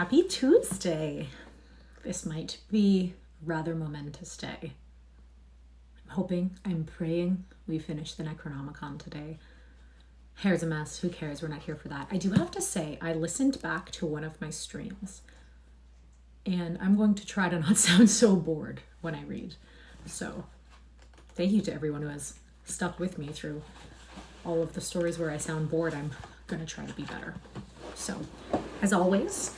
Happy Tuesday. This might be a rather momentous day. I'm praying we finish the Necronomicon today. Hair's a mess, who cares, we're not here for that. I do have to say, I listened back to one of my streams and I'm going to try to not sound so bored when I read. So thank you to everyone who has stuck with me through all of the stories where I sound bored. I'm gonna try to be better. So, as always,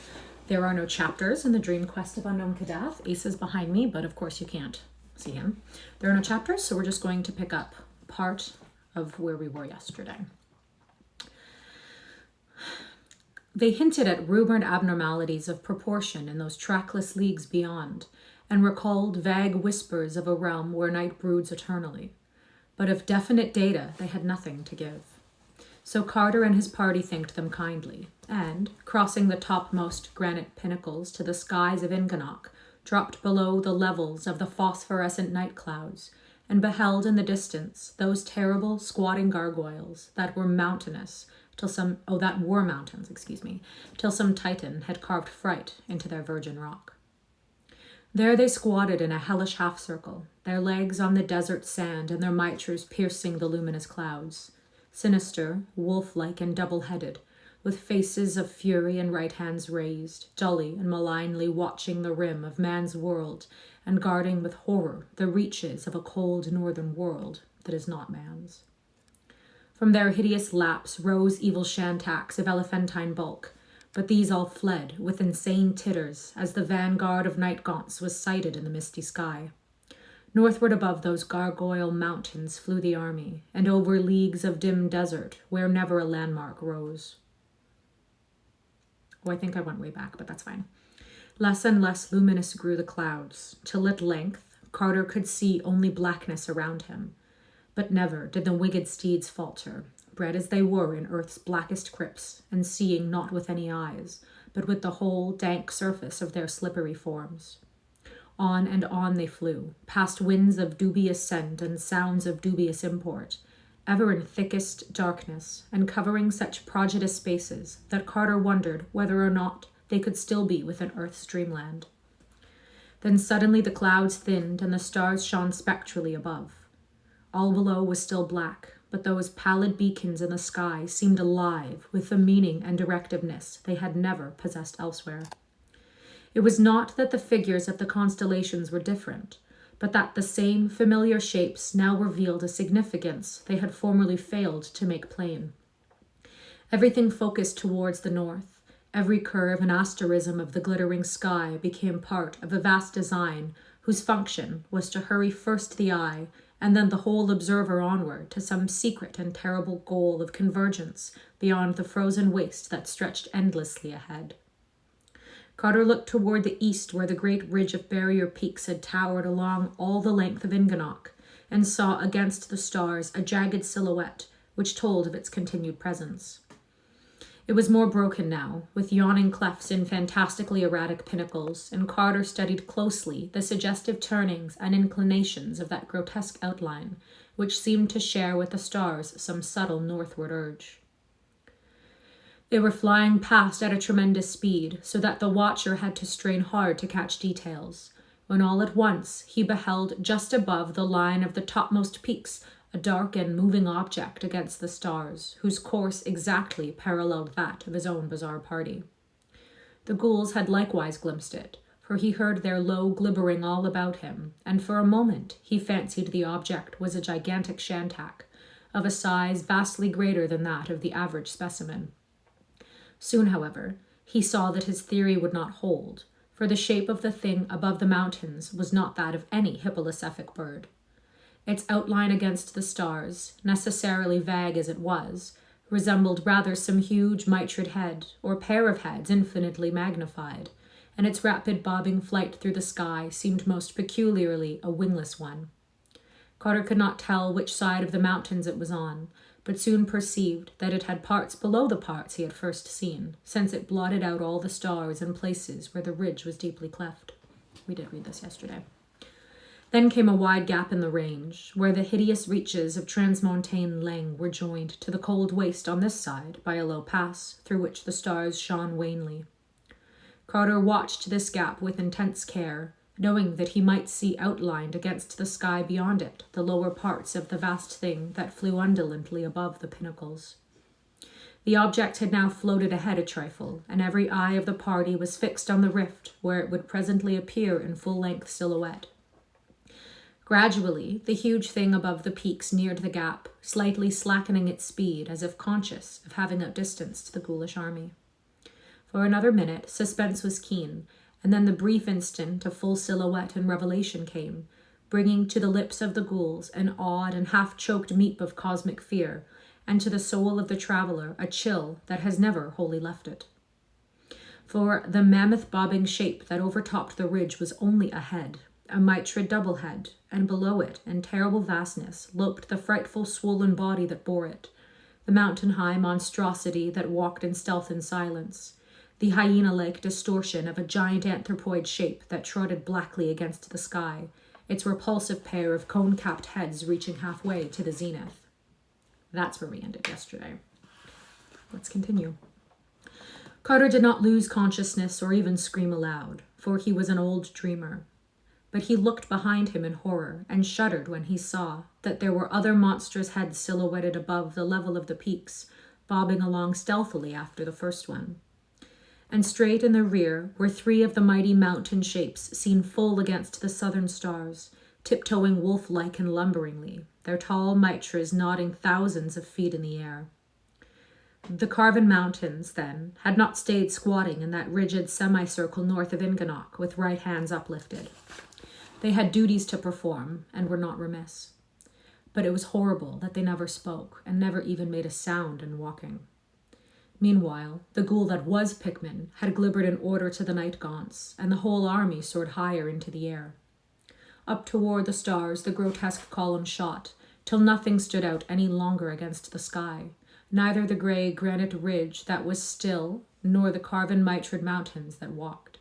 there are no chapters in the Dream Quest of Unknown Kadath. Ace is behind me, but of course you can't see him. There are no chapters, so we're just going to pick up part of where we were yesterday. They hinted at rumored abnormalities of proportion in those trackless leagues beyond, and recalled vague whispers of a realm where night broods eternally. But of definite data, they had nothing to give. So Carter and his party thanked them kindly, and, crossing the topmost granite pinnacles to the skies of Inganok, dropped below the levels of the phosphorescent night clouds, and beheld in the distance those terrible squatting gargoyles that were mountains, till some titan had carved fright into their virgin rock. There they squatted in a hellish half-circle, their legs on the desert sand and their mitres piercing the luminous clouds. Sinister, wolf-like and double-headed, with faces of fury and right hands raised, dully and malignly watching the rim of man's world and guarding with horror the reaches of a cold northern world that is not man's. From their hideous laps rose evil shantaks of elephantine bulk, but these all fled with insane titters as the vanguard of night gaunts was sighted in the misty sky. Northward above those gargoyle mountains flew the army, and over leagues of dim desert where never a landmark rose. Oh, I think I went way back, but that's fine. Less and less luminous grew the clouds, till at length Carter could see only blackness around him. But never did the winged steeds falter, bred as they were in earth's blackest crypts, and seeing not with any eyes, but with the whole dank surface of their slippery forms. On and on they flew, past winds of dubious scent and sounds of dubious import, ever in thickest darkness, and covering such prodigious spaces that Carter wondered whether or not they could still be within Earth's dreamland. Then suddenly the clouds thinned and the stars shone spectrally above. All below was still black, but those pallid beacons in the sky seemed alive with the meaning and directiveness they had never possessed elsewhere. It was not that the figures of the constellations were different, but that the same familiar shapes now revealed a significance they had formerly failed to make plain. Everything focused towards the north. Every curve and asterism of the glittering sky became part of a vast design whose function was to hurry first the eye and then the whole observer onward to some secret and terrible goal of convergence beyond the frozen waste that stretched endlessly ahead. Carter looked toward the east where the great ridge of barrier peaks had towered along all the length of Inganok, and saw against the stars a jagged silhouette which told of its continued presence. It was more broken now, with yawning clefts in fantastically erratic pinnacles, and Carter studied closely the suggestive turnings and inclinations of that grotesque outline, which seemed to share with the stars some subtle northward urge. They were flying past at a tremendous speed, so that the watcher had to strain hard to catch details, when all at once he beheld just above the line of the topmost peaks a dark and moving object against the stars, whose course exactly paralleled that of his own bizarre party. The ghouls had likewise glimpsed it, for he heard their low glibbering all about him, and for a moment he fancied the object was a gigantic shantak, of a size vastly greater than that of the average specimen. Soon, however, he saw that his theory would not hold, for the shape of the thing above the mountains was not that of any hippolysephic bird. Its outline against the stars, necessarily vague as it was, resembled rather some huge mitred head, or pair of heads infinitely magnified, and its rapid bobbing flight through the sky seemed most peculiarly a wingless one. Carter could not tell which side of the mountains it was on, but soon perceived that it had parts below the parts he had first seen, since it blotted out all the stars in places where the ridge was deeply cleft. We did read this yesterday. Then came a wide gap in the range, where the hideous reaches of transmontane Leng were joined to the cold waste on this side by a low pass, through which the stars shone wanly. Carter watched this gap with intense care, knowing that he might see outlined against the sky beyond it the lower parts of the vast thing that flew undulantly above the pinnacles. The object had now floated ahead a trifle, and every eye of the party was fixed on the rift where it would presently appear in full-length silhouette. Gradually, the huge thing above the peaks neared the gap, slightly slackening its speed as if conscious of having outdistanced the ghoulish army. For another minute, suspense was keen, and then the brief instant of full silhouette and revelation came, bringing to the lips of the ghouls an awed and half-choked meep of cosmic fear, and to the soul of the traveler a chill that has never wholly left it. For the mammoth-bobbing shape that overtopped the ridge was only a head, a mitred double head, and below it, in terrible vastness, loped the frightful swollen body that bore it, the mountain-high monstrosity that walked in stealth and silence, the hyena-like distortion of a giant anthropoid shape that trotted blackly against the sky, its repulsive pair of cone-capped heads reaching halfway to the zenith. That's where we ended yesterday. Let's continue. Carter did not lose consciousness or even scream aloud, for he was an old dreamer. But he looked behind him in horror and shuddered when he saw that there were other monstrous heads silhouetted above the level of the peaks, bobbing along stealthily after the first one. And straight in the rear were three of the mighty mountain shapes seen full against the southern stars, tiptoeing wolf-like and lumberingly, their tall mitres nodding thousands of feet in the air. The carven mountains, then, had not stayed squatting in that rigid semicircle north of Inganok with right hands uplifted. They had duties to perform, and were not remiss. But it was horrible that they never spoke, and never even made a sound in walking. Meanwhile, the ghoul that was Pickman had glibbered an order to the night gaunts, and the whole army soared higher into the air. Up toward the stars the grotesque column shot, till nothing stood out any longer against the sky, neither the grey granite ridge that was still, nor the carven mitred mountains that walked.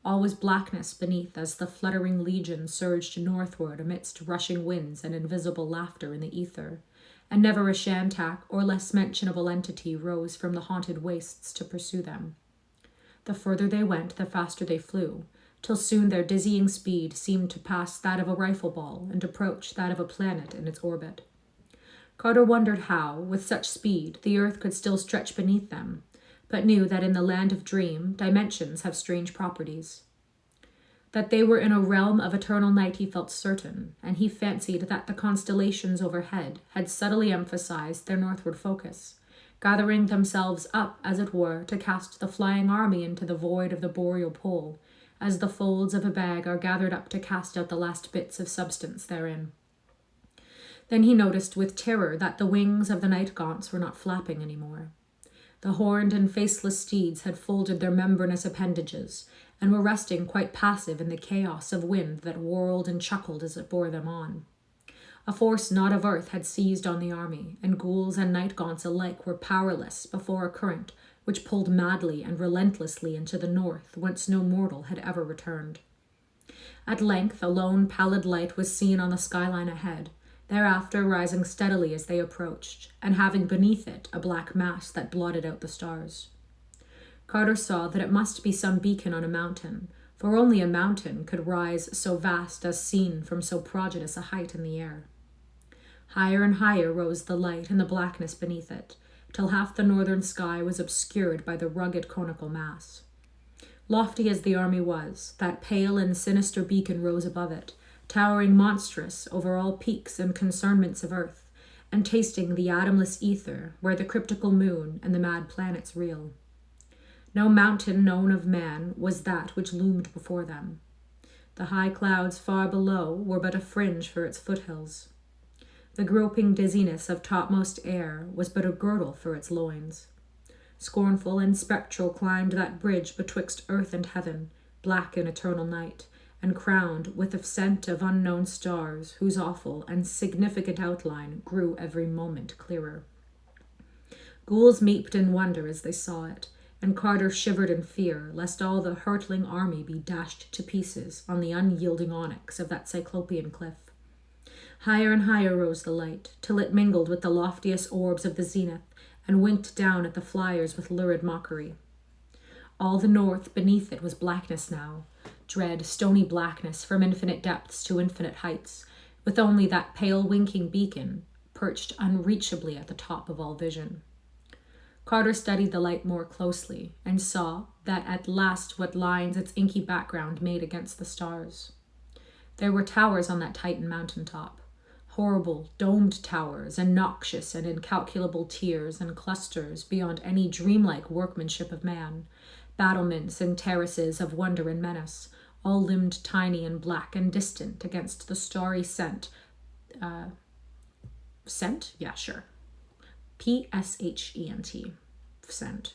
All was blackness beneath as the fluttering legion surged northward amidst rushing winds and invisible laughter in the ether, and never a shantak or less mentionable entity rose from the haunted wastes to pursue them. The further they went, the faster they flew, till soon their dizzying speed seemed to pass that of a rifle ball and approach that of a planet in its orbit. Carter wondered how, with such speed, the earth could still stretch beneath them, but knew that in the land of dream, dimensions have strange properties. That they were in a realm of eternal night he felt certain, and he fancied that the constellations overhead had subtly emphasized their northward focus, gathering themselves up, as it were, to cast the flying army into the void of the boreal pole, as the folds of a bag are gathered up to cast out the last bits of substance therein. Then he noticed with terror that the wings of the night gaunts were not flapping any more. The horned and faceless steeds had folded their membranous appendages, and were resting quite passive in the chaos of wind that whirled and chuckled as it bore them on. A force not of earth had seized on the army, and ghouls and night gaunts alike were powerless before a current which pulled madly and relentlessly into the north, whence no mortal had ever returned. At length a lone pallid light was seen on the skyline ahead, thereafter rising steadily as they approached, and having beneath it a black mass that blotted out the stars. Carter saw that it must be some beacon on a mountain, for only a mountain could rise so vast as seen from so prodigious a height in the air. Higher and higher rose the light and the blackness beneath it, till half the northern sky was obscured by the rugged conical mass. Lofty as the army was, that pale and sinister beacon rose above it, towering monstrous over all peaks and concernments of earth, and tasting the atomless ether where the cryptical moon and the mad planets reel. No mountain known of man was that which loomed before them. The high clouds far below were but a fringe for its foothills. The groping dizziness of topmost air was but a girdle for its loins. Scornful and spectral climbed that bridge betwixt earth and heaven, black in eternal night, and crowned with a scent of unknown stars, whose awful and significant outline grew every moment clearer. Ghouls meeped in wonder as they saw it, and Carter shivered in fear lest all the hurtling army be dashed to pieces on the unyielding onyx of that cyclopean cliff. Higher and higher rose the light, till it mingled with the loftiest orbs of the zenith, and winked down at the flyers with lurid mockery. All the north beneath it was blackness now, dread, stony blackness from infinite depths to infinite heights, with only that pale winking beacon perched unreachably at the top of all vision. Carter studied the light more closely and saw that at last what lines its inky background made against the stars. There were towers on that Titan mountaintop, horrible domed towers and noxious and incalculable tiers and clusters beyond any dreamlike workmanship of man, battlements and terraces of wonder and menace, all limbed tiny and black and distant against the starry scent. Scent? Yeah, sure. P-S-H-E-N-T. Scent.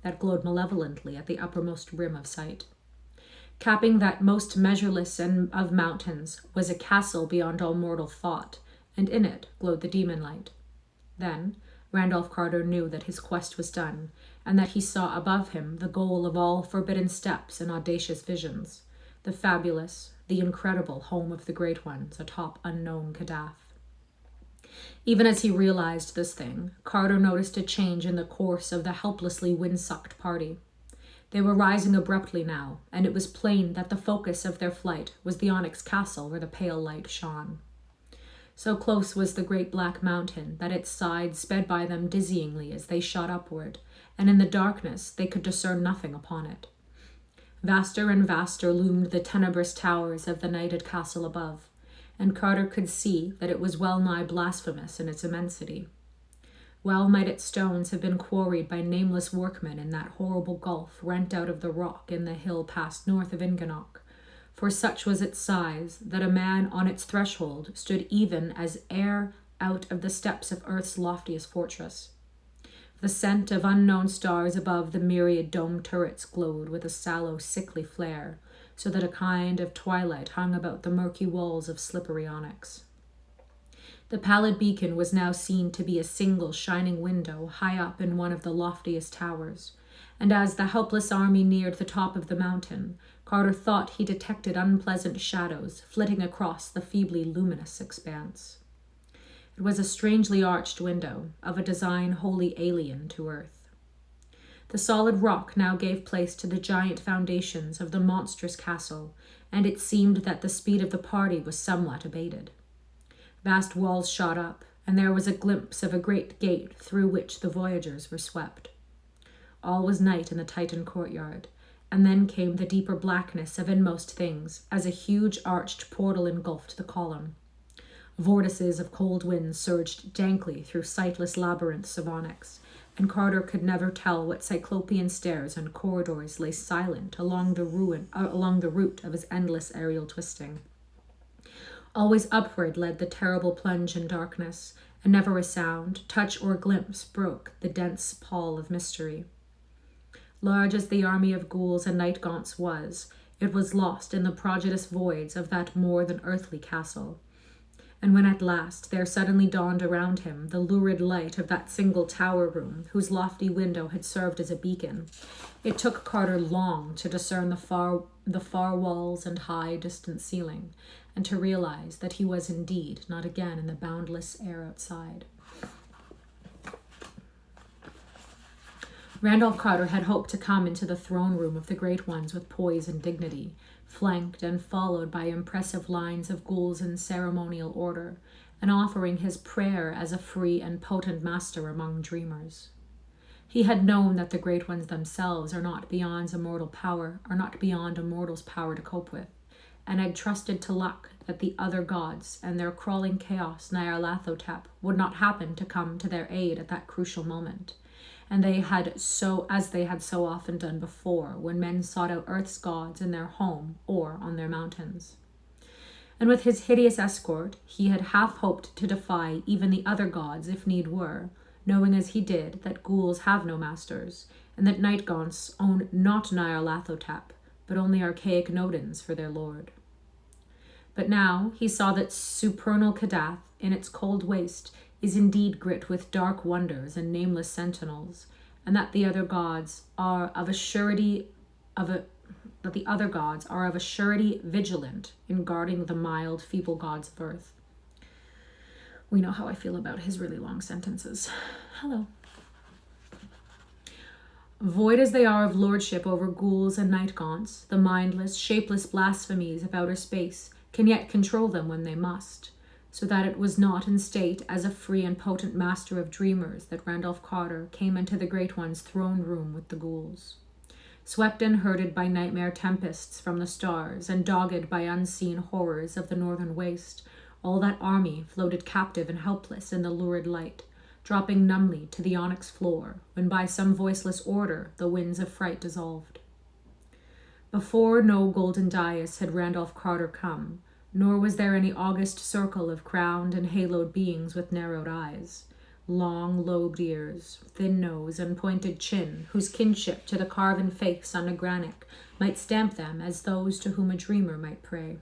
That glowed malevolently at the uppermost rim of sight. Capping that most measureless of mountains was a castle beyond all mortal thought, and in it glowed the demon light. Then Randolph Carter knew that his quest was done, and that he saw above him the goal of all forbidden steps and audacious visions, the fabulous, the incredible home of the great ones atop unknown Kadath. Even as he realized this thing, Carter noticed a change in the course of the helplessly wind-sucked party. They were rising abruptly now, and it was plain that the focus of their flight was the onyx castle where the pale light shone. So close was the great black mountain that its sides sped by them dizzyingly as they shot upward, and in the darkness they could discern nothing upon it. Vaster and vaster loomed the tenebrous towers of the nighted castle above, and Carter could see that it was well-nigh blasphemous in its immensity. Well might its stones have been quarried by nameless workmen in that horrible gulf rent out of the rock in the hill past north of Inganock, for such was its size that a man on its threshold stood even as air out of the steps of earth's loftiest fortress. The scent of unknown stars above the myriad domed turrets glowed with a sallow, sickly flare, so that a kind of twilight hung about the murky walls of slippery onyx. The pallid beacon was now seen to be a single shining window high up in one of the loftiest towers, and as the helpless army neared the top of the mountain, Carter thought he detected unpleasant shadows flitting across the feebly luminous expanse. It was a strangely arched window, of a design wholly alien to Earth. The solid rock now gave place to the giant foundations of the monstrous castle, and it seemed that the speed of the party was somewhat abated. Vast walls shot up, and there was a glimpse of a great gate through which the voyagers were swept. All was night in the Titan courtyard, and then came the deeper blackness of inmost things as a huge arched portal engulfed the column. Vortices of cold winds surged dankly through sightless labyrinths of onyx, and Carter could never tell what cyclopean stairs and corridors lay silent along the route of his endless aerial twisting. Always upward led the terrible plunge in darkness, and never a sound, touch, or glimpse broke the dense pall of mystery. Large as the army of ghouls and night gaunts was, it was lost in the prodigious voids of that more than earthly castle. And when at last there suddenly dawned around him the lurid light of that single tower room whose lofty window had served as a beacon, it took Carter long to discern the far walls and high distant ceiling, and to realize that he was indeed not again in the boundless air outside. Randolph Carter had hoped to come into the throne room of the Great Ones with poise and dignity, flanked and followed by impressive lines of ghouls in ceremonial order, and offering his prayer as a free and potent master among dreamers. He had known that the Great Ones themselves are not beyond a mortal's power to cope with, and had trusted to luck that the other gods and their crawling chaos Nyarlathotep would not happen to come to their aid at that crucial moment, and they had so often done before when men sought out Earth's gods in their home or on their mountains. And with his hideous escort, he had half hoped to defy even the other gods if need were, knowing as he did that ghouls have no masters, and that night gaunts own not Nyarlathotep, but only archaic Nodens for their lord. But now he saw that supernal Kadath, in its cold waste, is indeed grit with dark wonders and nameless sentinels, and that the other gods are of a surety vigilant in guarding the mild, feeble gods of earth. We know how I feel about his really long sentences. Hello. Void as they are of lordship over ghouls and night gaunts, the mindless, shapeless blasphemies of outer space can yet control them when they must, so that it was not in state as a free and potent master of dreamers that Randolph Carter came into the Great One's throne room with the ghouls. Swept and herded by nightmare tempests from the stars, and dogged by unseen horrors of the northern waste, all that army floated captive and helpless in the lurid light, dropping numbly to the onyx floor, when by some voiceless order the winds of fright dissolved. Before no golden dais had Randolph Carter come, nor was there any august circle of crowned and haloed beings with narrowed eyes, long lobed ears, thin nose, and pointed chin, whose kinship to the carven face on a granite might stamp them as those to whom a dreamer might pray.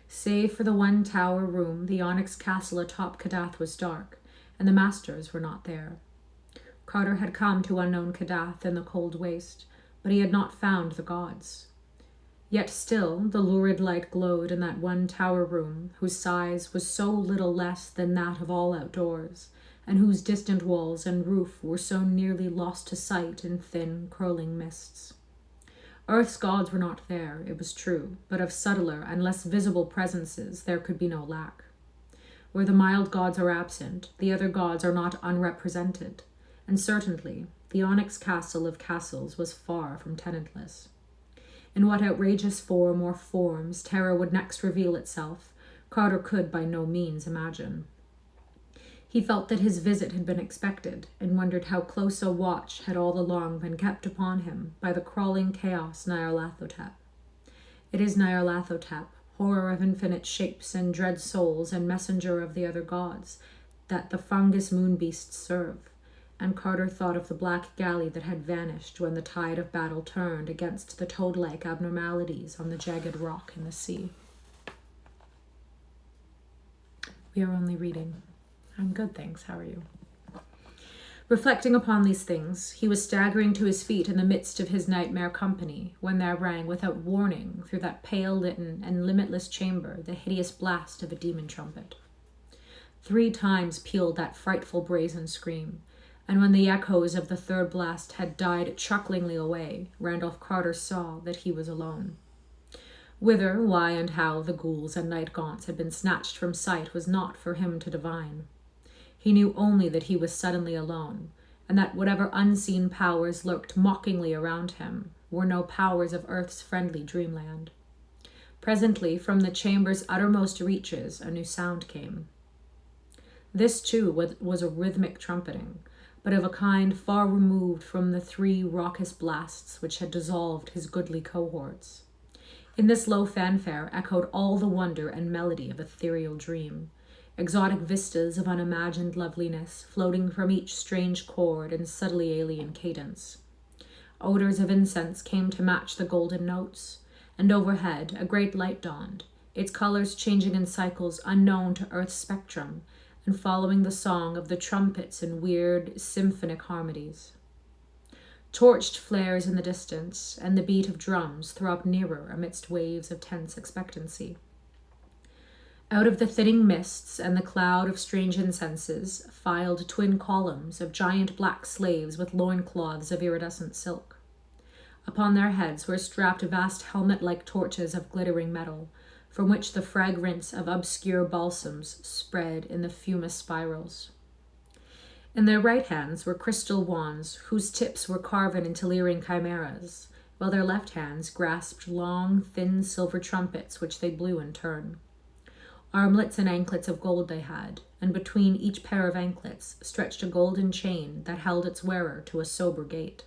Save for the one tower room, the onyx castle atop Kadath was dark, and the masters were not there. Carter had come to unknown Kadath in the cold waste, but he had not found the gods. Yet still the lurid light glowed in that one tower room, whose size was so little less than that of all outdoors, and whose distant walls and roof were so nearly lost to sight in thin, curling mists. Earth's gods were not there, it was true, but of subtler and less visible presences there could be no lack. Where the mild gods are absent, the other gods are not unrepresented, and certainly the onyx castle of castles was far from tenantless. In what outrageous form or forms terror would next reveal itself, Carter could by no means imagine. He felt that his visit had been expected, and wondered how close a watch had all along been kept upon him by the crawling chaos Nyarlathotep. It is Nyarlathotep, horror of infinite shapes and dread souls and messenger of the other gods, that the fungus moon beasts serve, and Carter thought of the black galley that had vanished when the tide of battle turned against the toad-like abnormalities on the jagged rock in the sea. We are only reading. I'm good, thanks. How are you? Reflecting upon these things, he was staggering to his feet in the midst of his nightmare company when there rang without warning through that pale litten and limitless chamber the hideous blast of a demon trumpet. 3 times pealed that frightful brazen scream, and when the echoes of the third blast had died chucklingly away, Randolph Carter saw that he was alone. Whither, why, and how the ghouls and night gaunts had been snatched from sight was not for him to divine. He knew only that he was suddenly alone, and that whatever unseen powers lurked mockingly around him were no powers of earth's friendly dreamland. Presently, from the chamber's uttermost reaches, a new sound came. This, too, was a rhythmic trumpeting, but of a kind far removed from the 3 raucous blasts which had dissolved his goodly cohorts. In this low fanfare echoed all the wonder and melody of ethereal dream, exotic vistas of unimagined loveliness floating from each strange chord in subtly alien cadence. Odors of incense came to match the golden notes, and overhead a great light dawned, its colors changing in cycles unknown to Earth's spectrum, and following the song of the trumpets in weird, symphonic harmonies. Torched flares in the distance, and the beat of drums throbbed nearer amidst waves of tense expectancy. Out of the thinning mists and the cloud of strange incenses filed twin columns of giant black slaves with loincloths of iridescent silk. Upon their heads were strapped vast helmet-like torches of glittering metal, from which the fragrance of obscure balsams spread in the fumous spirals. In their right hands were crystal wands whose tips were carven into leering chimeras, while their left hands grasped long, thin silver trumpets which they blew in turn. Armlets and anklets of gold they had, and between each pair of anklets stretched a golden chain that held its wearer to a sober gait.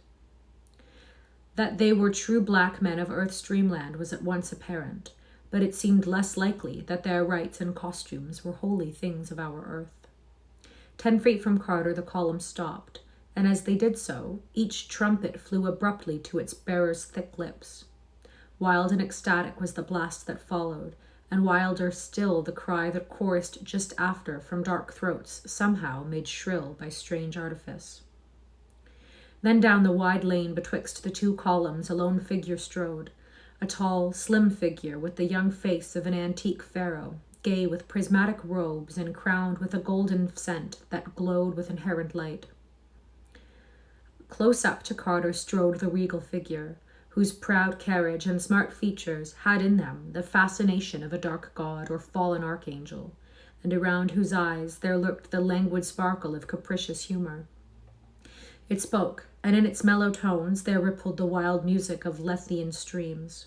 That they were true black men of Earth's dreamland was at once apparent, but it seemed less likely that their rites and costumes were wholly things of our Earth. 10 feet from Carter the column stopped, and as they did so, each trumpet flew abruptly to its bearer's thick lips. Wild and ecstatic was the blast that followed, and wilder still the cry that chorused just after from dark throats, somehow made shrill by strange artifice. Then down the wide lane betwixt the 2 columns a lone figure strode, a tall, slim figure with the young face of an antique pharaoh, gay with prismatic robes and crowned with a golden scent that glowed with inherent light. Close up to Carter strode the regal figure, whose proud carriage and smart features had in them the fascination of a dark god or fallen archangel, and around whose eyes there lurked the languid sparkle of capricious humor. It spoke, and in its mellow tones there rippled the wild music of Lethean streams.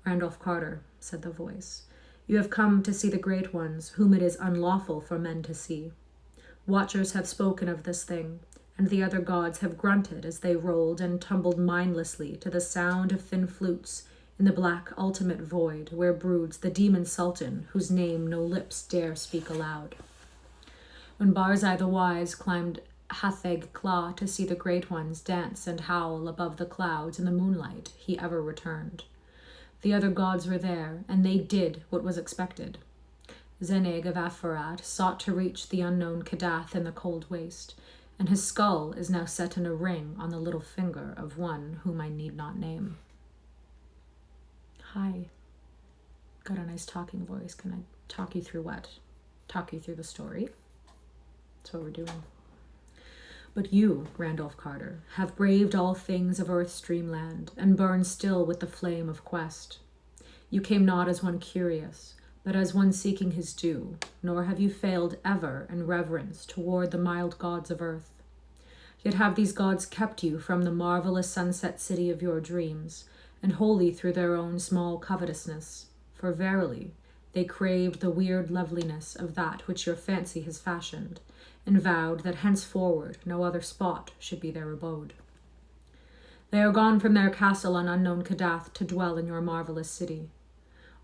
"Randolph Carter," said the voice, "you have come to see the great ones whom it is unlawful for men to see. Watchers have spoken of this thing, and the other gods have grunted as they rolled and tumbled mindlessly to the sound of thin flutes in the black ultimate void where broods the demon sultan whose name no lips dare speak aloud. When Barzai the Wise climbed Hatheg Kla to see the great ones dance and howl above the clouds in the moonlight, he ever returned. The other gods were there, and they did what was expected. Zenig of Afarat sought to reach the unknown Kadath in the cold waste, and his skull is now set in a ring on the little finger of one whom I need not name." Hi. Got a nice talking voice. Can I talk you through what? Talk you through the story? That's what we're doing. "But you, Randolph Carter, have braved all things of Earth's dreamland, and burn still with the flame of quest. You came not as one curious, but as one seeking his due, nor have you failed ever in reverence toward the mild gods of Earth. Yet have these gods kept you from the marvelous sunset city of your dreams, and wholly through their own small covetousness, for verily they craved the weird loveliness of that which your fancy has fashioned, and vowed that henceforward no other spot should be their abode. They are gone from their castle on unknown Kadath to dwell in your marvelous city.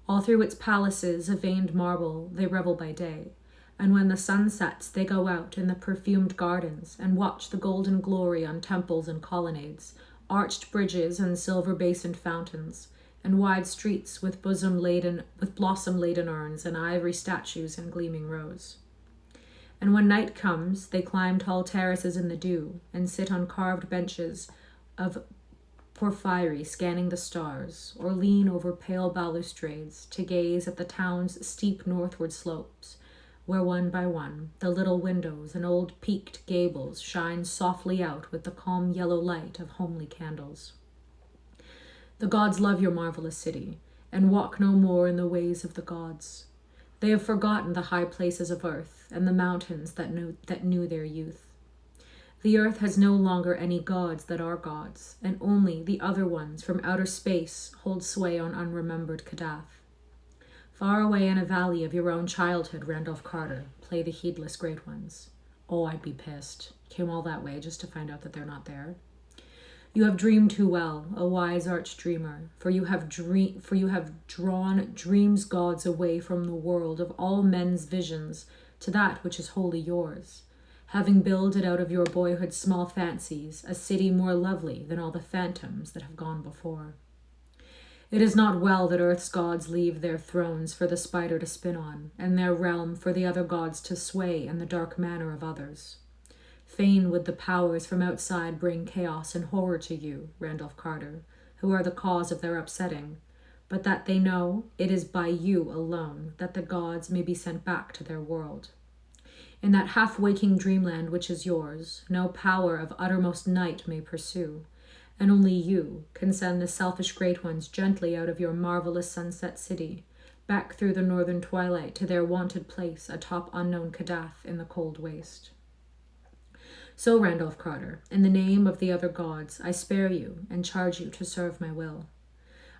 All through its palaces of veined marble they revel by day, and when the sun sets they go out in the perfumed gardens and watch the golden glory on temples and colonnades, arched bridges and silver-basined fountains, and wide streets with blossom-laden urns and ivory statues in gleaming rows. And when night comes, they climb tall terraces in the dew and sit on carved benches of porphyry scanning the stars, or lean over pale balustrades to gaze at the town's steep northward slopes, where one by one the little windows and old peaked gables shine softly out with the calm yellow light of homely candles. The gods love your marvelous city, and walk no more in the ways of the gods. They have forgotten the high places of earth and the mountains that knew their youth. The earth has no longer any gods that are gods, and only the other ones from outer space hold sway on unremembered Kadath. Far away in a valley of your own childhood, Randolph Carter, play the heedless great ones. Oh, I'd be pissed. Came all that way just to find out that they're not there. You have dreamed too well, a wise arch-dreamer, for you have drawn dreams' gods away from the world of all men's visions to that which is wholly yours, having builded out of your boyhood's small fancies a city more lovely than all the phantoms that have gone before. It is not well that Earth's gods leave their thrones for the spider to spin on, and their realm for the other gods to sway in the dark manner of others. Fain would the powers from outside bring chaos and horror to you, Randolph Carter, who are the cause of their upsetting, but that they know it is by you alone that the gods may be sent back to their world. In that half-waking dreamland which is yours, no power of uttermost night may pursue, and only you can send the selfish great ones gently out of your marvelous sunset city, back through the northern twilight to their wonted place atop unknown Kadath in the cold waste. So, Randolph Carter, in the name of the other gods, I spare you and charge you to serve my will.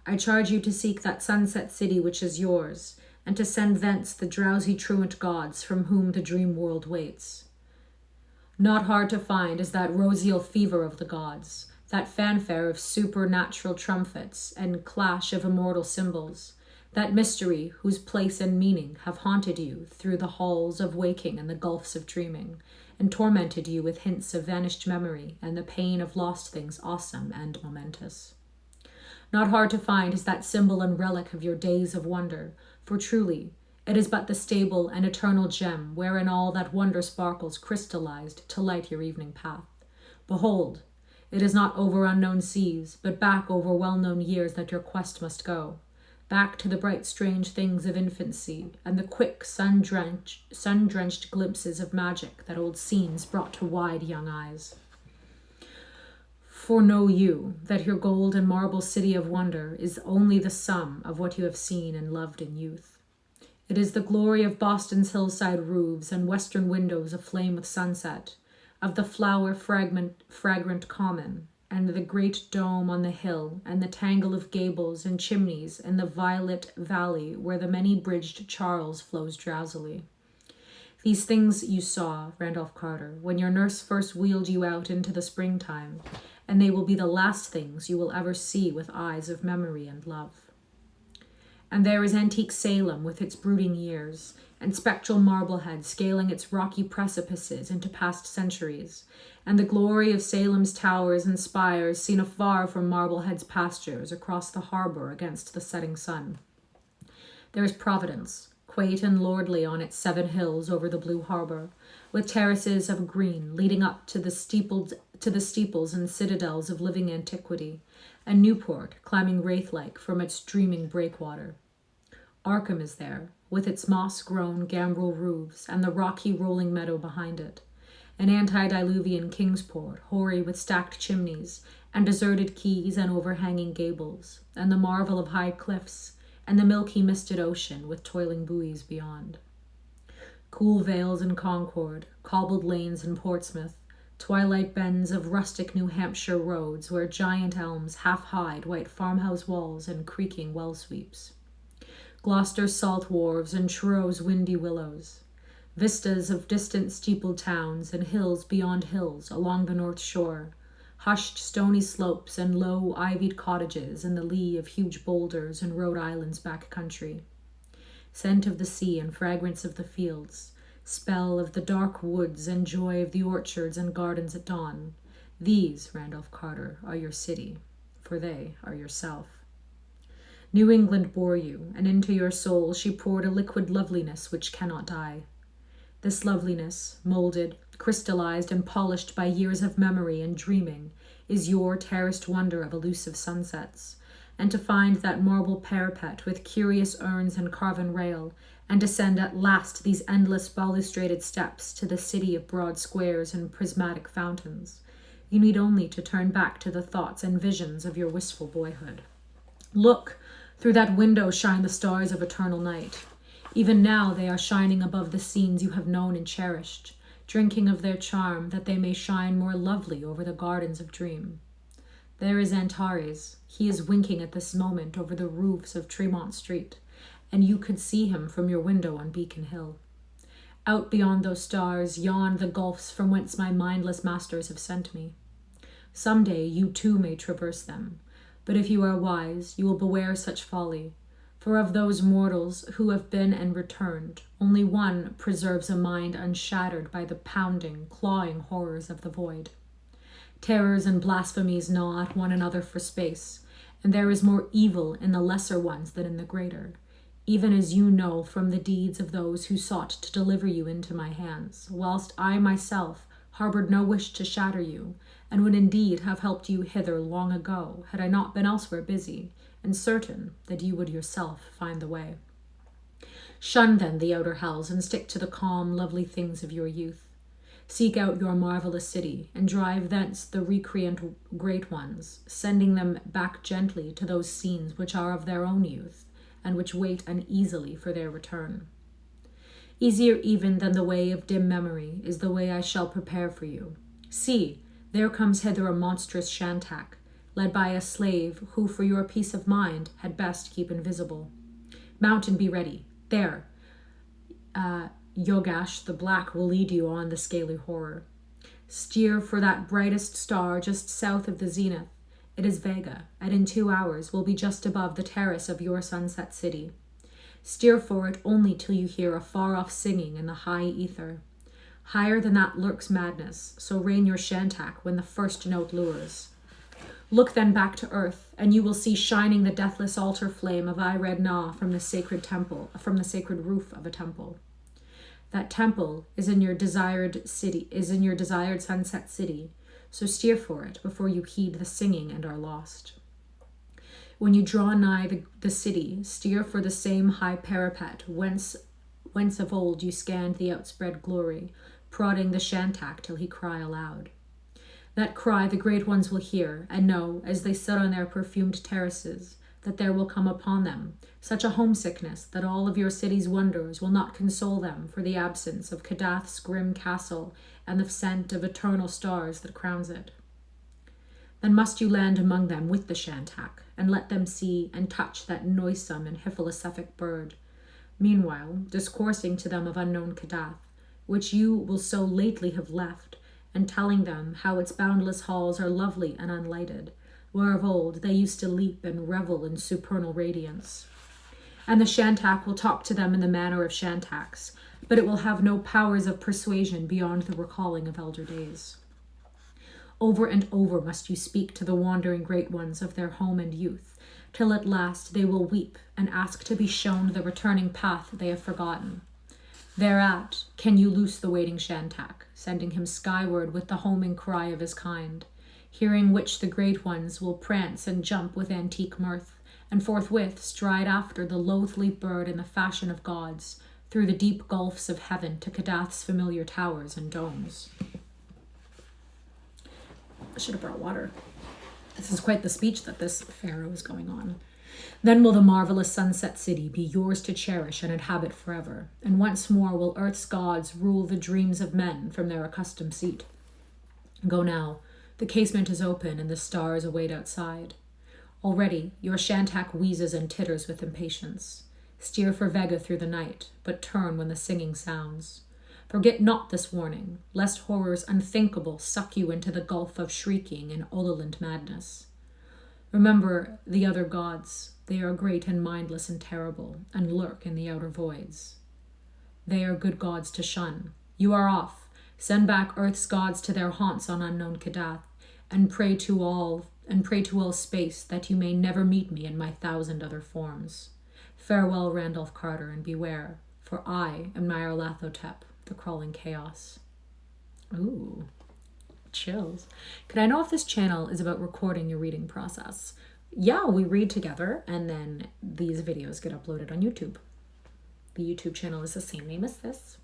I charge you to seek that sunset city which is yours, and to send thence the drowsy truant gods from whom the dream world waits. Not hard to find is that roseal fever of the gods, that fanfare of supernatural trumpets and clash of immortal cymbals, that mystery whose place and meaning have haunted you through the halls of waking and the gulfs of dreaming, and tormented you with hints of vanished memory and the pain of lost things awesome and momentous. Not hard to find is that symbol and relic of your days of wonder, for truly it is but the stable and eternal gem wherein all that wonder sparkles crystallized to light your evening path. Behold, it is not over unknown seas, but back over well-known years that your quest must go, back to the bright strange things of infancy and the quick sun-drenched glimpses of magic that old scenes brought to wide young eyes. For know you that your gold and marble city of wonder is only the sum of what you have seen and loved in youth. It is the glory of Boston's hillside roofs and western windows aflame with sunset, of the fragrant common, and the great dome on the hill, and the tangle of gables and chimneys in the violet valley where the many-bridged Charles flows drowsily. These things you saw, Randolph Carter, when your nurse first wheeled you out into the springtime, and they will be the last things you will ever see with eyes of memory and love. And there is antique Salem with its brooding years, and spectral Marblehead scaling its rocky precipices into past centuries, and the glory of Salem's towers and spires seen afar from Marblehead's pastures across the harbor against the setting sun. There is Providence, quaint and lordly on its 7 hills over the blue harbor, with terraces of green leading up to the steeples and citadels of living antiquity, and Newport climbing wraith-like from its dreaming breakwater. Arkham is there, with its moss-grown gambrel roofs and the rocky rolling meadow behind it, an antediluvian Kingsport, hoary with stacked chimneys and deserted quays and overhanging gables, and the marvel of high cliffs, and the milky misted ocean with toiling buoys beyond. Cool vales in Concord, cobbled lanes in Portsmouth, twilight bends of rustic New Hampshire roads where giant elms half hide white farmhouse walls and creaking well sweeps. Gloucester's salt wharves and Truro's windy willows. Vistas of distant steepled towns and hills beyond hills along the North Shore, hushed stony slopes and low ivied cottages in the lee of huge boulders in Rhode Island's back country. Scent of the sea and fragrance of the fields, spell of the dark woods and joy of the orchards and gardens at dawn. These, Randolph Carter, are your city, for they are yourself. New England bore you, and into your soul she poured a liquid loveliness which cannot die. This loveliness, molded, crystallized, and polished by years of memory and dreaming, is your terraced wonder of elusive sunsets, and to find that marble parapet with curious urns and carven rail, and descend at last these endless balustraded steps to the city of broad squares and prismatic fountains, you need only to turn back to the thoughts and visions of your wistful boyhood. Look, through that window shine the stars of eternal night. Even now they are shining above the scenes you have known and cherished, drinking of their charm that they may shine more lovely over the gardens of dream. There is Antares. He is winking at this moment over the roofs of Tremont Street, and you could see him from your window on Beacon Hill. Out beyond those stars yawn the gulfs from whence my mindless masters have sent me. Some day you too may traverse them, but if you are wise, you will beware such folly, for of those mortals who have been and returned, only one preserves a mind unshattered by the pounding, clawing horrors of the void. Terrors and blasphemies gnaw at one another for space, and there is more evil in the lesser ones than in the greater, even as you know from the deeds of those who sought to deliver you into my hands, whilst I myself harbored no wish to shatter you, and would indeed have helped you hither long ago, had I not been elsewhere busy, and certain that you would yourself find the way. Shun then the outer hells, and stick to the calm, lovely things of your youth. Seek out your marvelous city, and drive thence the recreant great ones, sending them back gently to those scenes which are of their own youth, and which wait uneasily for their return. Easier even than the way of dim memory is the way I shall prepare for you. See, there comes hither a monstrous shantak, led by a slave who for your peace of mind had best keep invisible. Mount and be ready. There, Yogash the Black will lead you on the scaly horror. Steer for that brightest star just south of the zenith. It is Vega, and in 2 hours will be just above the terrace of your sunset city. Steer for it only till you hear a far-off singing in the high ether. Higher than that lurks madness, so rein your shantak when the first note lures. Look then back to earth, and you will see shining the deathless altar flame of I-Red-Na from the sacred roof of a temple. That temple is in your desired sunset city, so steer for it before you heed the singing and are lost. When you draw nigh the city, steer for the same high parapet whence of old you scanned the outspread glory, prodding the shantak till he cry aloud. That cry the great ones will hear, and know, as they sit on their perfumed terraces, that there will come upon them such a homesickness that all of your city's wonders will not console them for the absence of Kadath's grim castle and the scent of eternal stars that crowns it. Then must you land among them with the shantak, and let them see and touch that noisome and hiphilosophic bird, meanwhile discoursing to them of unknown Kadath, which you will so lately have left, and telling them how its boundless halls are lovely and unlighted, where of old they used to leap and revel in supernal radiance. And the shantak will talk to them in the manner of shantaks, but it will have no powers of persuasion beyond the recalling of elder days. Over and over must you speak to the wandering great ones of their home and youth, till at last they will weep and ask to be shown the returning path they have forgotten. Thereat can you loose the waiting shantak, sending him skyward with the homing cry of his kind, hearing which the great ones will prance and jump with antique mirth, and forthwith stride after the loathly bird in the fashion of gods, through the deep gulfs of heaven to Kadath's familiar towers and domes. I should have brought water. This is quite the speech that this pharaoh is going on. Then will the marvelous sunset city be yours to cherish and inhabit forever, and once more will earth's gods rule the dreams of men from their accustomed seat. Go now, the casement is open and the stars await outside. Already your shantak wheezes and titters with impatience. Steer for Vega through the night, but turn when the singing sounds. Forget not this warning, lest horrors unthinkable suck you into the gulf of shrieking and ululent madness. Remember the other gods. They are great and mindless and terrible, and lurk in the outer voids. They are good gods to shun. You are off. Send back earth's gods to their haunts on unknown Kadath, and pray to all space that you may never meet me in my 1,000 other forms. Farewell, Randolph Carter, and beware, for I am Nyarlathotep, the crawling chaos. Ooh, chills. Could I know if this channel is about recording your reading process? Yeah, we read together, and then these videos get uploaded on YouTube. The YouTube channel is the same name as this.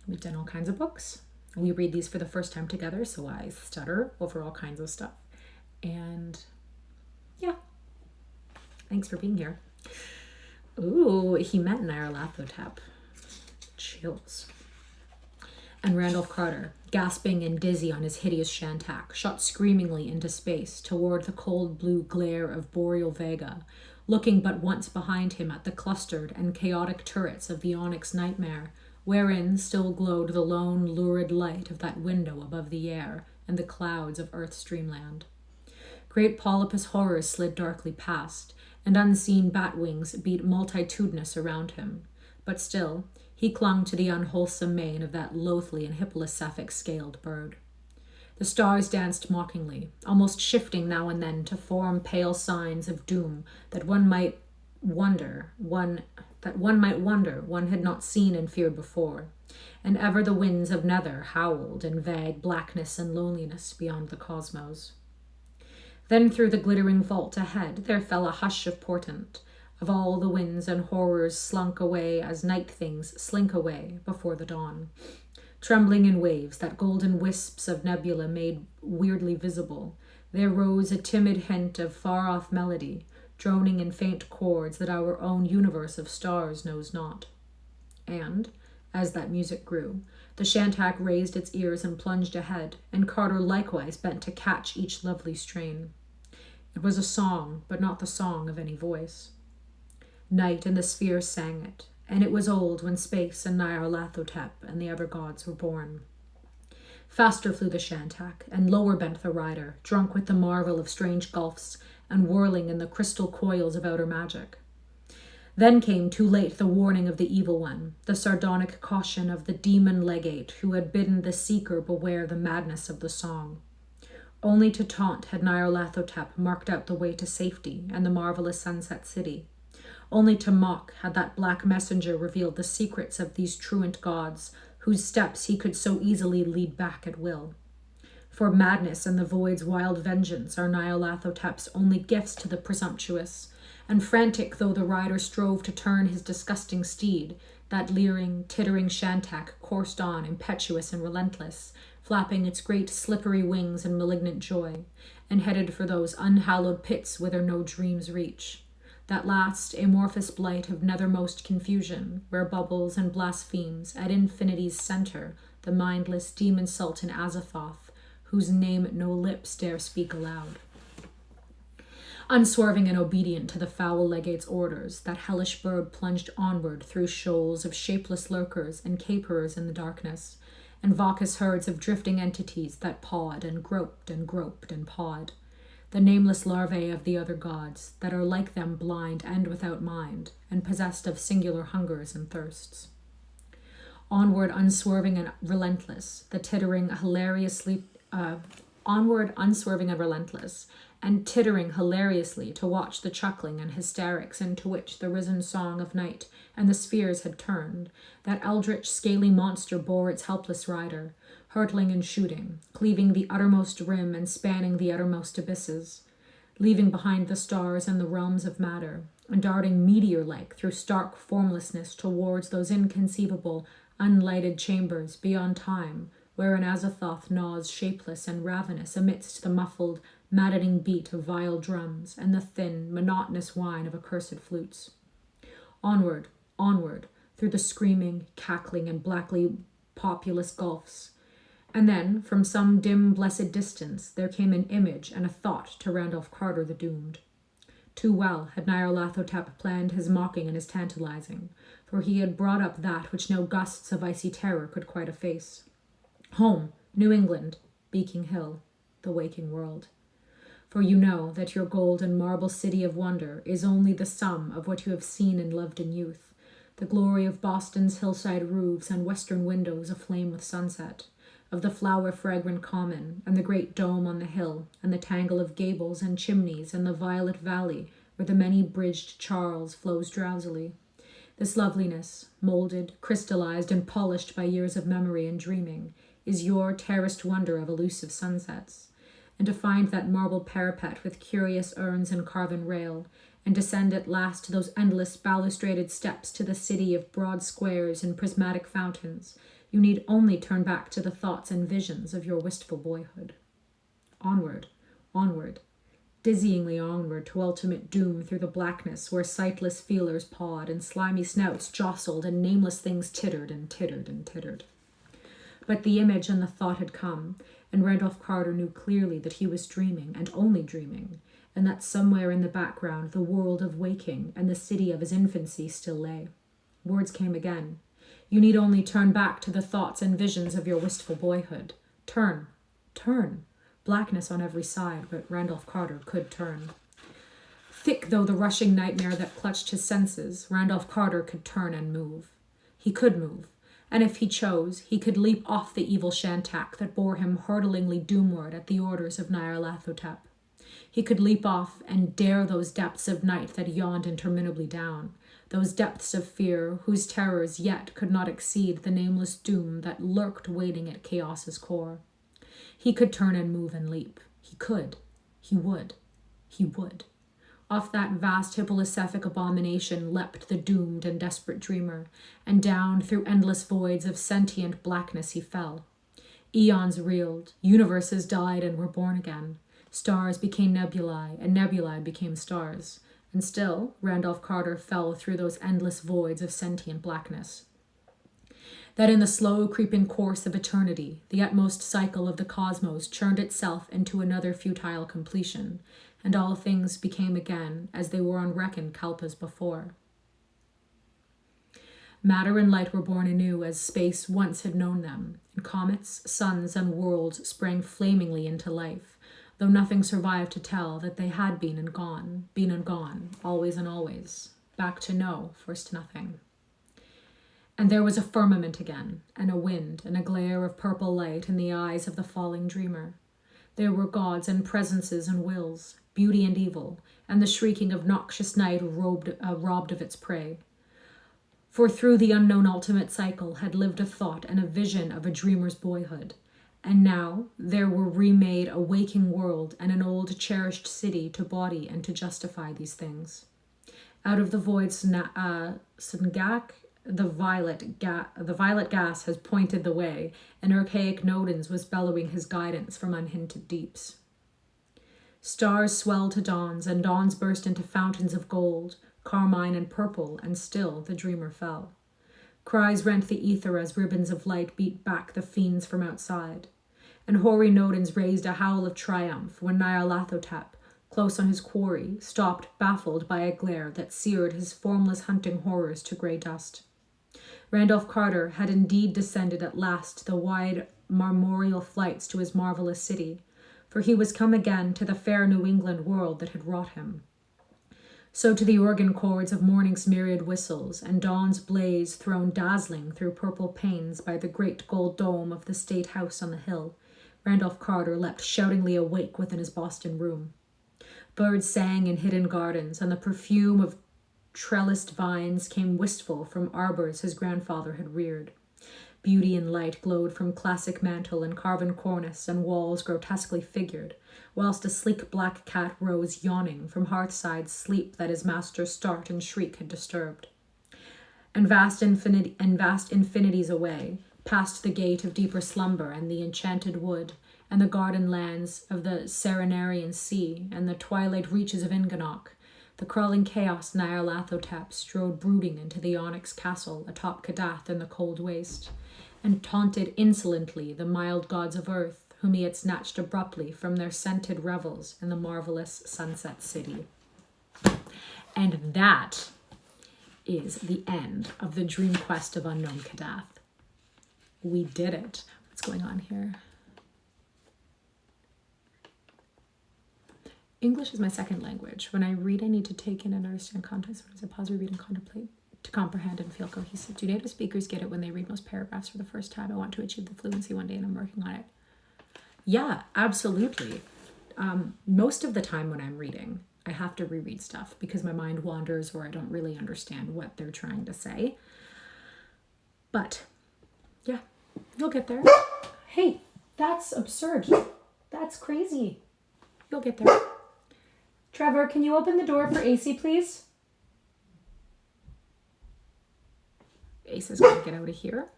We've done all kinds of books. We read these for the first time together, so I stutter over all kinds of stuff. And yeah, thanks for being here. Ooh, he met Nyarlathotep. Chills. And Randolph Carter, gasping and dizzy on his hideous shantak, shot screamingly into space toward the cold blue glare of boreal Vega, looking but once behind him at the clustered and chaotic turrets of the onyx nightmare, wherein still glowed the lone, lurid light of that window above the air and the clouds of Earth's dreamland. Great polypus horrors slid darkly past, and unseen bat wings beat multitudinous around him, but still he clung to the unwholesome mane of that loathly and hippolosephic scaled bird. The stars danced mockingly, almost shifting now and then to form pale signs of doom that one might wonder one had not seen and feared before, and ever the winds of nether howled in vague blackness and loneliness beyond the cosmos. Then through the glittering vault ahead there fell a hush of portent, of all the winds and horrors slunk away as night things slink away before the dawn. Trembling in waves that golden wisps of nebula made weirdly visible, there rose a timid hint of far-off melody, droning in faint chords that our own universe of stars knows not. And, as that music grew, the shantak raised its ears and plunged ahead, and Carter likewise bent to catch each lovely strain. It was a song, but not the song of any voice. Night and the spheres sang it, and it was old when space and Nyarlathotep and the other gods were born. Faster flew the shantak, and lower bent the rider, drunk with the marvel of strange gulfs and whirling in the crystal coils of outer magic. Then came too late the warning of the evil one, the sardonic caution of the demon legate who had bidden the seeker beware the madness of the song. Only to taunt had Nyarlathotep marked out the way to safety and the marvelous sunset city. Only to mock had that black messenger revealed the secrets of these truant gods, whose steps he could so easily lead back at will. For madness and the void's wild vengeance are Nyarlathotep's only gifts to the presumptuous, and frantic though the rider strove to turn his disgusting steed, That leering, tittering shantak coursed on, impetuous and relentless, flapping its great slippery wings in malignant joy, and headed for those unhallowed pits whither no dreams reach. That last amorphous blight of nethermost confusion, where bubbles and blasphemes, at infinity's center, the mindless demon sultan Azathoth, whose name no lips dare speak aloud. Unswerving and obedient to the foul legate's orders, that hellish bird plunged onward through shoals of shapeless lurkers and caperers in the darkness, and vacuous herds of drifting entities that pawed and groped and groped and pawed, the nameless larvae of the other gods, that are like them blind and without mind, and possessed of singular hungers and thirsts. Onward, unswerving and relentless, the tittering hilariously, onward, unswerving and relentless, and tittering hilariously to watch the chuckling and hysterics into which the risen song of night and the spheres had turned, that eldritch scaly monster bore its helpless rider, hurtling and shooting, cleaving the uttermost rim and spanning the uttermost abysses, leaving behind the stars and the realms of matter, and darting meteor-like through stark formlessness towards those inconceivable, unlighted chambers beyond time, wherein Azathoth gnaws shapeless and ravenous amidst the muffled, maddening beat of vile drums and the thin, monotonous whine of accursed flutes. Onward, onward, through the screaming, cackling, and blackly populous gulfs. And then, from some dim, blessed distance, there came an image and a thought to Randolph Carter the doomed. Too well had Nyarlathotep planned his mocking and his tantalizing, for he had brought up that which no gusts of icy terror could quite efface. Home, New England, Beacon Hill, the waking world. For you know that your gold and marble city of wonder is only the sum of what you have seen and loved in youth, the glory of Boston's hillside roofs and western windows aflame with sunset, of the flower-fragrant common, and the great dome on the hill, and the tangle of gables and chimneys, and the violet valley where the many-bridged Charles flows drowsily. This loveliness, molded, crystallized, and polished by years of memory and dreaming, is your terraced wonder of elusive sunsets. And to find that marble parapet with curious urns and carven rail, and descend at last to those endless balustraded steps to the city of broad squares and prismatic fountains, you need only turn back to the thoughts and visions of your wistful boyhood. Onward, onward, dizzyingly onward to ultimate doom through the blackness where sightless feelers pawed and slimy snouts jostled and nameless things tittered and tittered and tittered. But the image and the thought had come, and Randolph Carter knew clearly that he was dreaming, and only dreaming, and that somewhere in the background the world of waking and the city of his infancy still lay. Words came again. You need only turn back to the thoughts and visions of your wistful boyhood. Turn, turn. Blackness on every side, but Randolph Carter could turn. Thick though the rushing nightmare that clutched his senses, Randolph Carter could turn and move. He could move. And if he chose, he could leap off the evil shantak that bore him hurtlingly doomward at the orders of Nyarlathotep. He could leap off and dare those depths of night that yawned interminably down, those depths of fear whose terrors yet could not exceed the nameless doom that lurked waiting at chaos's core. He could turn and move and leap. He could. He would. He would. Off that vast hippolymphic abomination leapt the doomed and desperate dreamer, and down through endless voids of sentient blackness he fell. Eons reeled, universes died and were born again. Stars became nebulae, and nebulae became stars. And still, Randolph Carter fell through those endless voids of sentient blackness. That in the slow creeping course of eternity, the utmost cycle of the cosmos churned itself into another futile completion, and all things became again as they were on reckoned kalpas before. Matter and light were born anew as space once had known them, and comets, suns, and worlds sprang flamingly into life, though nothing survived to tell that they had been and gone, always and always, back to no, first nothing. And there was a firmament again, and a wind, and a glare of purple light in the eyes of the falling dreamer. There were gods and presences and wills, beauty and evil, and the shrieking of noxious night robbed of its prey. For through the unknown ultimate cycle had lived a thought and a vision of a dreamer's boyhood, and now there were remade a waking world and an old cherished city to body and to justify these things. Out of the void Sungak, the violet gas has pointed the way, and archaic Nodens was bellowing his guidance from unhinted deeps. Stars swell to dawns, and dawns burst into fountains of gold, carmine and purple, and still the dreamer fell. Cries rent the ether as ribbons of light beat back the fiends from outside, and hoary Nodens raised a howl of triumph when Nyarlathotep, close on his quarry, stopped baffled by a glare that seared his formless hunting horrors to grey dust. Randolph Carter had indeed descended at last the wide marmoreal flights to his marvelous city, for he was come again to the fair New England world that had wrought him. So to the organ chords of morning's myriad whistles, and dawn's blaze thrown dazzling through purple panes by the great gold dome of the State House on the hill, Randolph Carter leapt shoutingly awake within his Boston room. Birds sang in hidden gardens, and the perfume of trellised vines came wistful from arbors his grandfather had reared. Beauty and light glowed from classic mantel and carven cornice and walls grotesquely figured, whilst a sleek black cat rose yawning from hearthside sleep that his master's start and shriek had disturbed. And vast infinities away, past the gate of deeper slumber and the enchanted wood, and the garden lands of the Serenarian Sea, and the twilight reaches of Inganok, the crawling chaos Nyarlathotep strode brooding into the onyx castle atop Kadath in the cold waste, and taunted insolently the mild gods of earth, whom he had snatched abruptly from their scented revels in the marvelous sunset city. And that is the end of the dream quest of unknown Kadath. We did it. What's going on here? English is my second language. When I read, I need to take in and understand context. When I pause, reread, and contemplate to comprehend and feel cohesive. Do native speakers get it when they read most paragraphs for the first time? I want to achieve the fluency one day, and I'm working on it. Yeah, absolutely. Most of the time when I'm reading, I have to reread stuff because my mind wanders or I don't really understand what they're trying to say. But yeah, you'll get there. Hey, that's absurd. That's crazy. You'll get there. Trevor, can you open the door for AC, please? Ace is going to get out of here,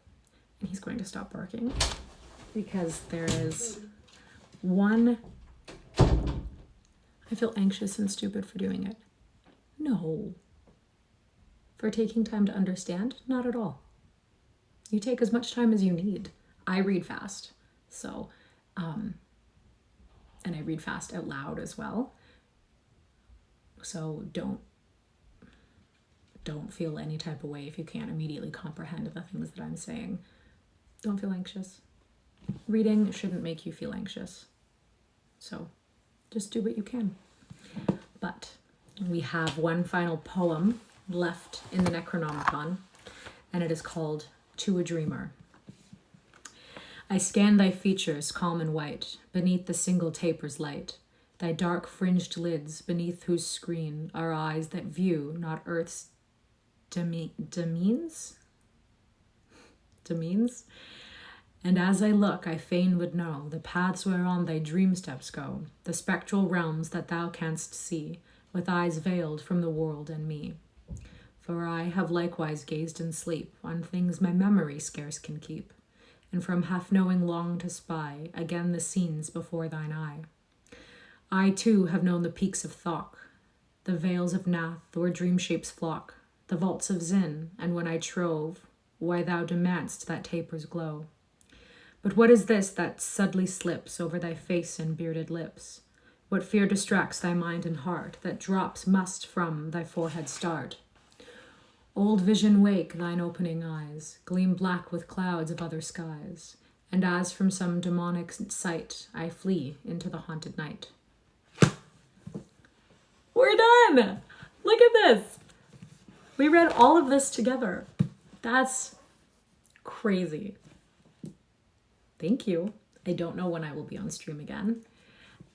and he's going to stop barking because there is one... I feel anxious and stupid for doing it. No. For taking time to understand? Not at all. You take as much time as you need. I read fast, so, and I read fast out loud as well. So don't feel any type of way if you can't immediately comprehend the things that I'm saying. Don't feel anxious. Reading shouldn't make you feel anxious. So just do what you can. But we have one final poem left in the Necronomicon, and it is called To a Dreamer. I scan thy features calm and white, beneath the single taper's light, thy dark fringed lids, beneath whose screen are eyes that view not earth's demeans? And as I look, I fain would know the paths whereon thy dream steps go, the spectral realms that thou canst see, with eyes veiled from the world and me. For I have likewise gazed in sleep on things my memory scarce can keep, and from half-knowing long to spy again the scenes before thine eye. I too have known the peaks of Thok, the vales of Nath, where dream shapes flock, the vaults of Zin, and when I trove, why thou demand'st that taper's glow. But what is this that suddenly slips over thy face and bearded lips? What fear distracts thy mind and heart, that drops must from thy forehead start? Old vision wake thine opening eyes, gleam black with clouds of other skies, and as from some demonic sight, I flee into the haunted night. We're done! Look at this! We read all of this together. That's crazy. Thank you. I don't know when I will be on stream again,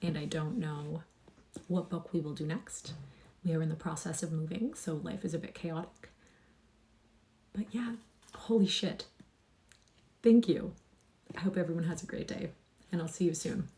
and I don't know what book we will do next. We are in the process of moving, so life is a bit chaotic. But yeah, holy shit. Thank you. I hope everyone has a great day, and I'll see you soon.